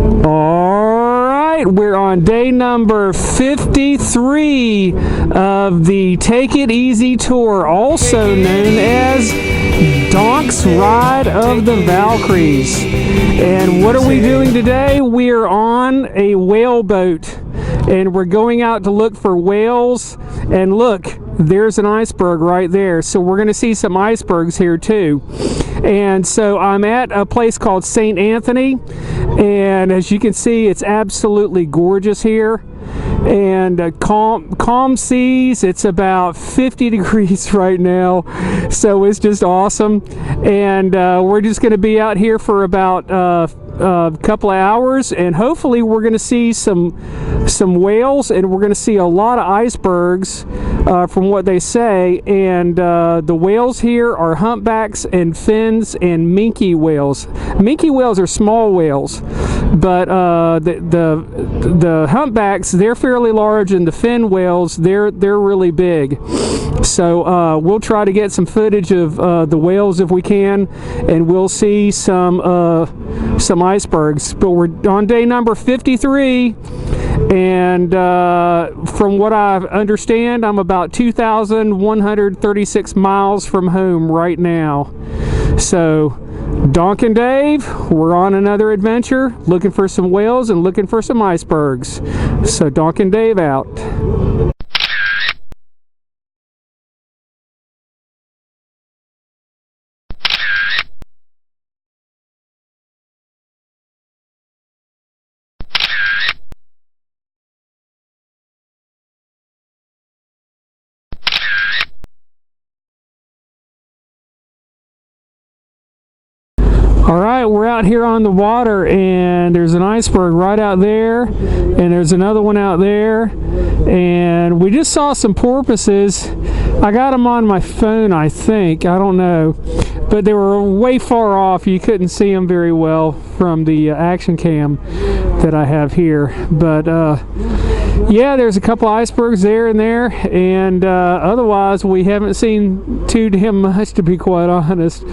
All right, we're on day number 53 of the Take It Easy Tour, also known as Donk's Ride of the Valkyries. And what are we doing today? We are on a whale boat, and we're going out to look for whales. And look, there's an iceberg right there. So we're going to see some icebergs here too. And so I'm at a place called St. Anthony, and as you can see, it's absolutely gorgeous here. And calm seas. It's about 50 degrees right now, so it's just awesome. And we're just going to be out here for about a couple of hours, and hopefully we're going to see some whales, and we're going to see a lot of icebergs from what they say. And the whales here are humpbacks and fins and minke whales. Minke whales are small whales, but the humpbacks, they're fairly large, and the fin whales, they're really big. So we'll try to get some footage of the whales if we can, and we'll see some icebergs. But we're on day number 53, and from what I understand, I'm about 2,136 miles from home right now. So Donk and Dave, we're on another adventure, looking for some whales and looking for some icebergs. So Donk and Dave out. All right, we're out here on the water, and there's an iceberg right out there, and there's another one out there, and we just saw some porpoises. I got them on my phone, I think. I don't know, but they were way far off. You couldn't see them very well from the action cam that I have here. But yeah, there's a couple icebergs there and there, and otherwise we haven't seen too damn much, to be quite honest.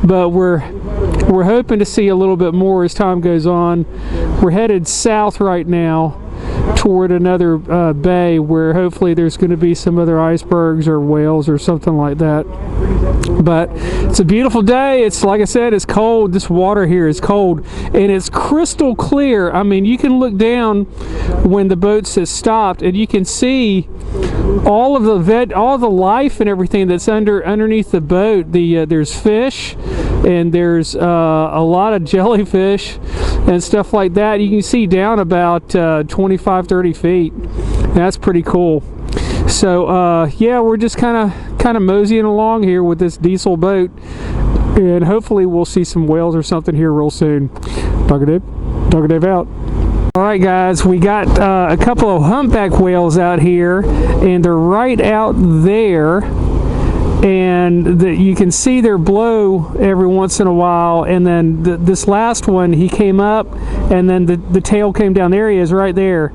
But we're hoping to see a little bit more as time goes on. We're headed south right now toward another bay where hopefully there's going to be some other icebergs or whales or something like that. But it's a beautiful day. It's, like I said, it's cold. This water here is cold, and it's crystal clear. I mean, you can look down when the boat has stopped, and you can see all of the life and everything that's underneath the boat. There's fish, and there's a lot of jellyfish and stuff like that. You can see down about 25-30 feet. That's pretty cool. So yeah, we're just kind of moseying along here with this diesel boat, and hopefully we'll see some whales or something here real soon. Dogger Dave out. All right, guys, we got a couple of humpback whales out here, and they're right out there. And you can see their blow every once in a while. And then this last one, he came up, and then the tail came down. There he is, right there.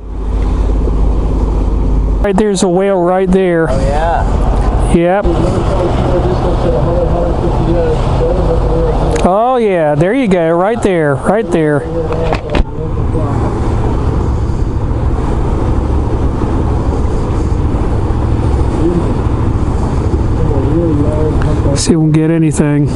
Right there's a whale right there. Oh yeah. Yep. Oh yeah, there you go, right there, right there. See if we can get anything.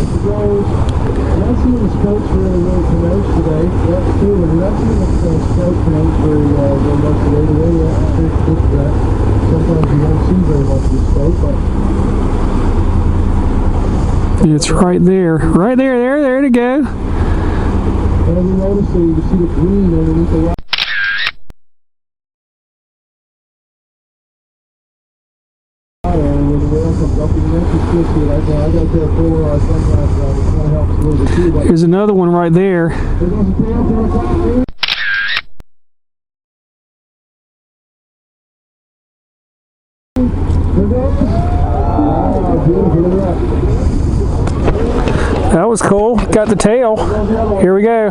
It's right there. Right there, there to go. Here's another one right there. That was cool. Got the tail. Here we go.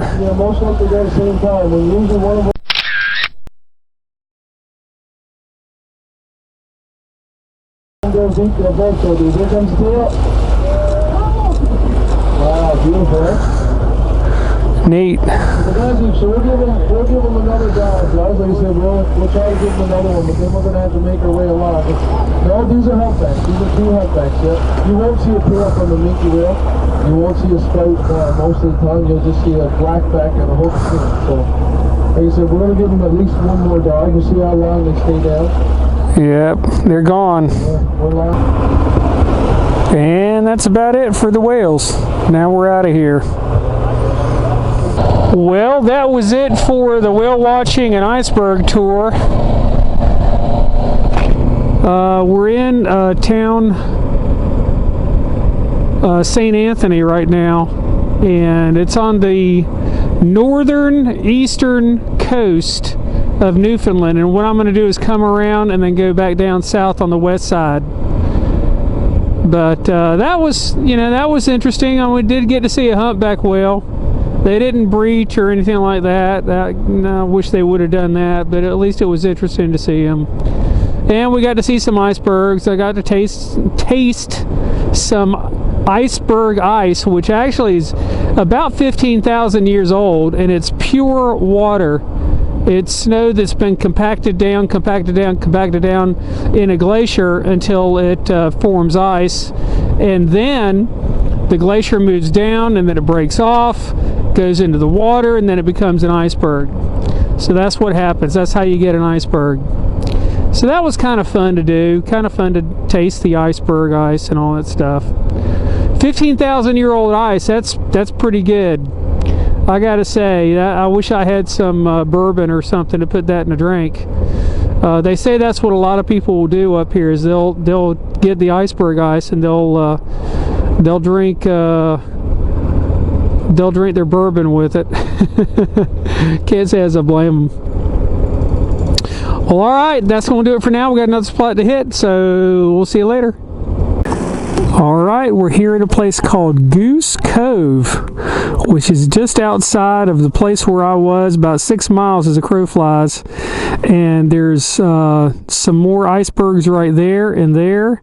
Neat. So we'll give them another dive, guys. Like I said, we'll try to give them another one, but then we're going to have to make our way along. No, these are humpbacks. These are two humpbacks, yeah. You won't see a tail from the minke whale. You won't see a spout most of the time. You'll just see a black back and a hook fin. So, like I said, we're going to give them at least one more dive. You see how long they stay down? Yep, they're gone. Yeah, we're live. And that's about it for the whales. Now we're out of here. Well, that was it for the whale watching and iceberg tour. We're in town St. Anthony right now, and it's on the northern eastern coast of Newfoundland. And what I'm going to do is come around and then go back down south on the west side. But that was interesting. We did get to see a humpback whale. They didn't breach or anything like that. I wish they would have done that, but at least it was interesting to see them. And we got to see some icebergs. I got to taste some iceberg ice, which actually is about 15,000 years old, and it's pure water. It's snow that's been compacted down in a glacier until it forms ice, and then the glacier moves down, and then it breaks off, goes into the water, and then it becomes an iceberg. So that's what happens. That's how you get an iceberg. So that was kind of fun to do, kind of fun to taste the iceberg ice and all that stuff. 15,000-year-old ice, that's pretty good. I gotta say, I wish I had some bourbon or something to put that in a drink. They say that's what a lot of people will do up here, is they'll get the iceberg ice and they'll drink their bourbon with it. Can't say as I blame them. Well, alright, that's going to do it for now. We got another spot to hit, so we'll see you later. Alright, we're here at a place called Goose Cove, which is just outside of the place where I was, about 6 miles as a crow flies. And there's some more icebergs right there and there.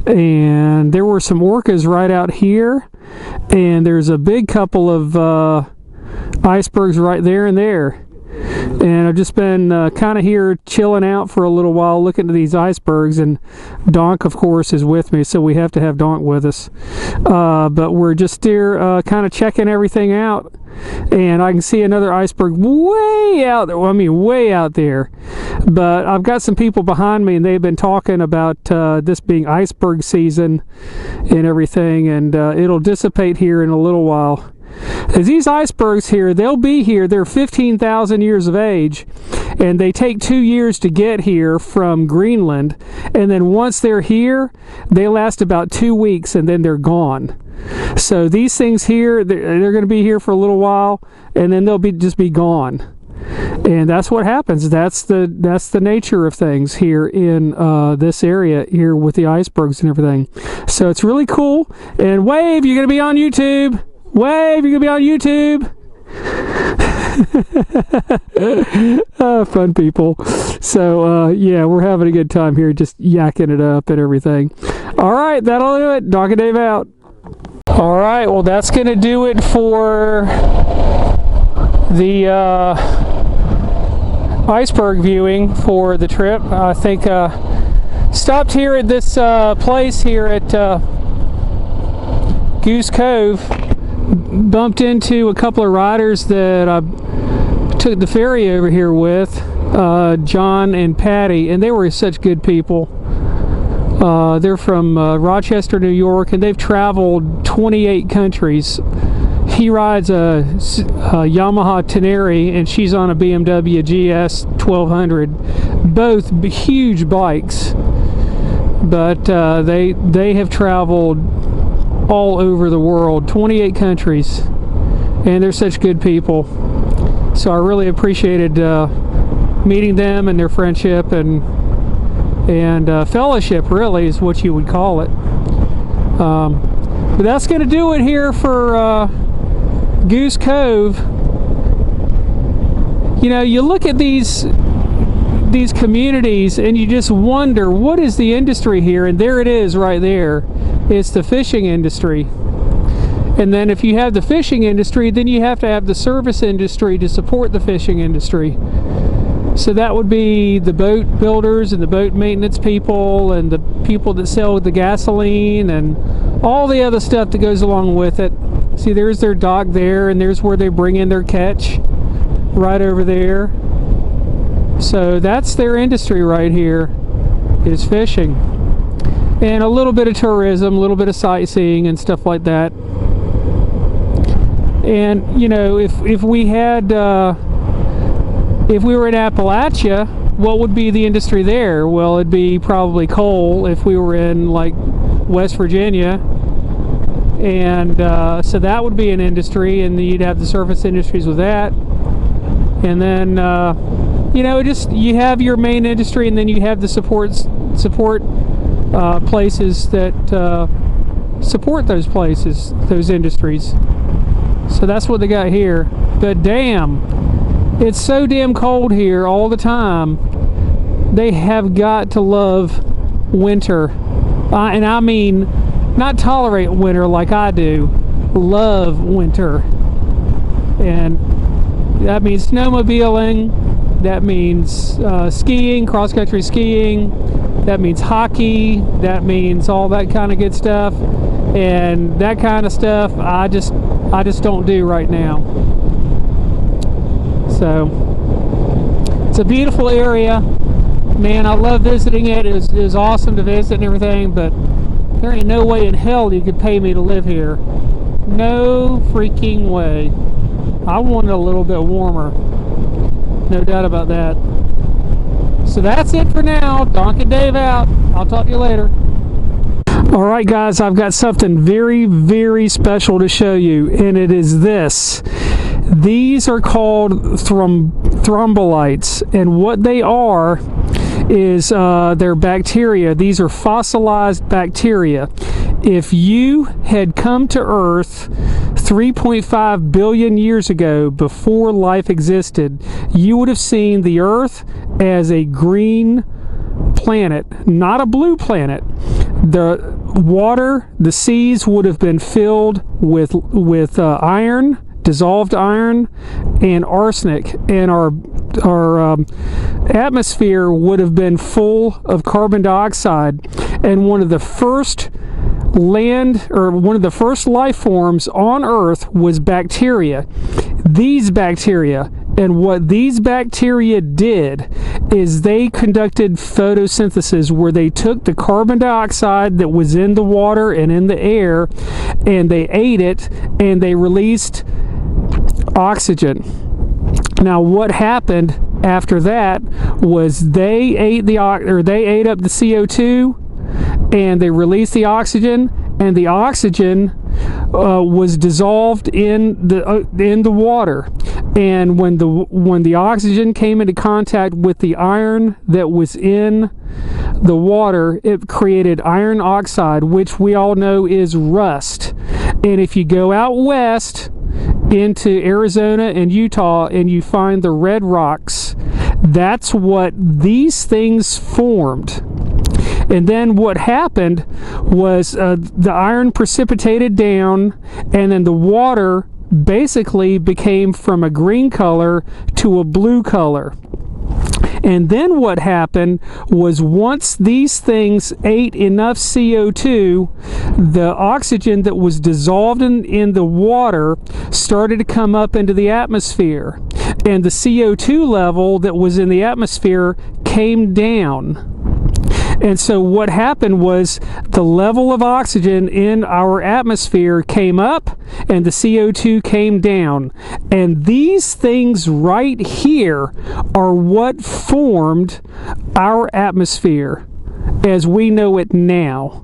And there were some orcas right out here. And there's a big couple of icebergs right there and there. And I've just been kind of here chilling out for a little while looking at these icebergs, and Donk of course is with me, so we have to have Donk with us, but we're just here kind of checking everything out. And I can see another iceberg way out there. Well, I mean way out there, but I've got some people behind me and they've been talking about this being iceberg season and everything, and it'll dissipate here in a little while. As these icebergs here, they'll be here, they're 15,000 years of age, and they take 2 years to get here from Greenland, and then once they're here, they last about 2 weeks and then they're gone. So these things here, they're going to be here for a little while, and then they'll just be gone. And that's what happens. That's the nature of things here in this area here with the icebergs and everything. So it's really cool. And Wave, you're going to be on YouTube. Wave, you're going to be on YouTube. Fun people. So, yeah, we're having a good time here, just yakking it up and everything. All right, that'll do it. Doc and Dave out. All right, well, that's going to do it for the iceberg viewing for the trip. I think stopped here at this place here at Goose Cove. Bumped into a couple of riders that I took the ferry over here with, John and Patty, and they were such good people. They're from Rochester, New York, and they've traveled 28 countries. He rides a Yamaha Tenere, and she's on a BMW GS 1200. Both huge bikes, but they have traveled all over the world, 28 countries, and they're such good people. So I really appreciated meeting them and their friendship and fellowship, really is what you would call it. But that's going to do it here for Goose Cove. You know, you look at these communities and you just wonder, what is the industry here? And there it is right there. It's the fishing industry. And then if you have the fishing industry, then you have to have the service industry to support the fishing industry. So that would be the boat builders and the boat maintenance people and the people that sell the gasoline and all the other stuff that goes along with it. See, there's their dock there, and there's where they bring in their catch, right over there. So that's their industry right here, is fishing. And a little bit of tourism, a little bit of sightseeing and stuff like that. And, you know, if we had... if we were in Appalachia, what would be the industry there? Well, it'd be probably coal if we were in like West Virginia, and so that would be an industry, and you'd have the surface industries with that. And then you know, just you have your main industry, and then you have the support places that support those places, those industries. So that's what they got here. But damn, it's so damn cold here all the time. They have got to love winter. And I mean, not tolerate winter like I do. Love winter. And that means snowmobiling. That means skiing, cross-country skiing. That means hockey. That means all that kind of good stuff. And that kind of stuff I just don't do right now. So it's a beautiful area, man. I love visiting it. It was awesome to visit and everything, but there ain't no way in hell you could pay me to live here. No freaking way. I want it a little bit warmer, no doubt about that. So that's it for now. Donkey Dave out. I'll talk to you later. Alright guys, I've got something very, very special to show you, and it is this. These are called thrombolites, and what they are is they're bacteria. These are fossilized bacteria. If you had come to Earth 3.5 billion years ago, before life existed, you would have seen the Earth as a green planet, not a blue planet. The water, the seas would have been filled with iron, dissolved iron, and arsenic, and our atmosphere would have been full of carbon dioxide. And one of the first life forms on Earth was bacteria. These bacteria, and what these bacteria did is they conducted photosynthesis, where they took the carbon dioxide that was in the water and in the air, and they ate it, and they released oxygen. Now what happened after that was they ate up the CO2, and they released the oxygen, and the oxygen was dissolved in the water. And when the oxygen came into contact with the iron that was in the water, it created iron oxide, which we all know is rust. And if you go out west into Arizona and Utah and you find the red rocks, that's what these things formed. And then what happened was the iron precipitated down, and then the water basically became from a green color to a blue color. And then what happened was, once these things ate enough CO2, the oxygen that was dissolved in the water started to come up into the atmosphere, and the CO2 level that was in the atmosphere came down. And so what happened was, the level of oxygen in our atmosphere came up and the CO2 came down. And these things right here are what formed our atmosphere as we know it now.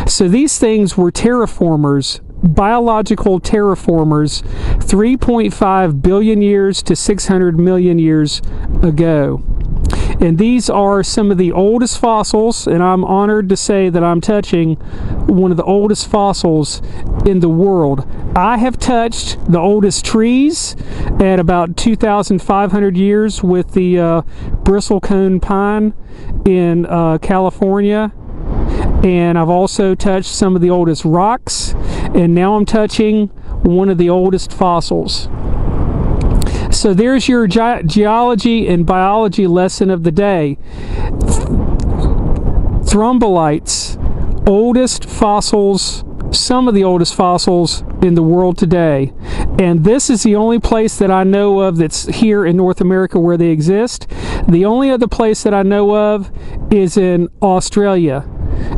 So these things were terraformers, biological terraformers, 3.5 billion years to 600 million years ago. And these are some of the oldest fossils, and I'm honored to say that I'm touching one of the oldest fossils in the world. I have touched the oldest trees at about 2,500 years with the bristlecone pine in California. and I've also touched some of the oldest rocks, and now I'm touching one of the oldest fossils. So there's your geology and biology lesson of the day. Thrombolites, oldest fossils, some of the oldest fossils in the world today. And this is the only place that I know of that's here in North America where they exist. The only other place that I know of is in Australia,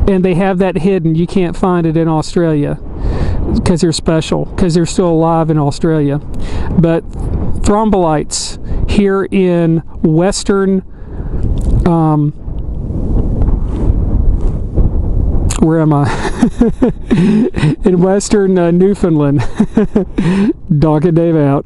and they have that hidden. You can't find it in Australia because they're special, because they're still alive in Australia. But thrombolites here in western, where am I? In western Newfoundland. Doc and Dave out.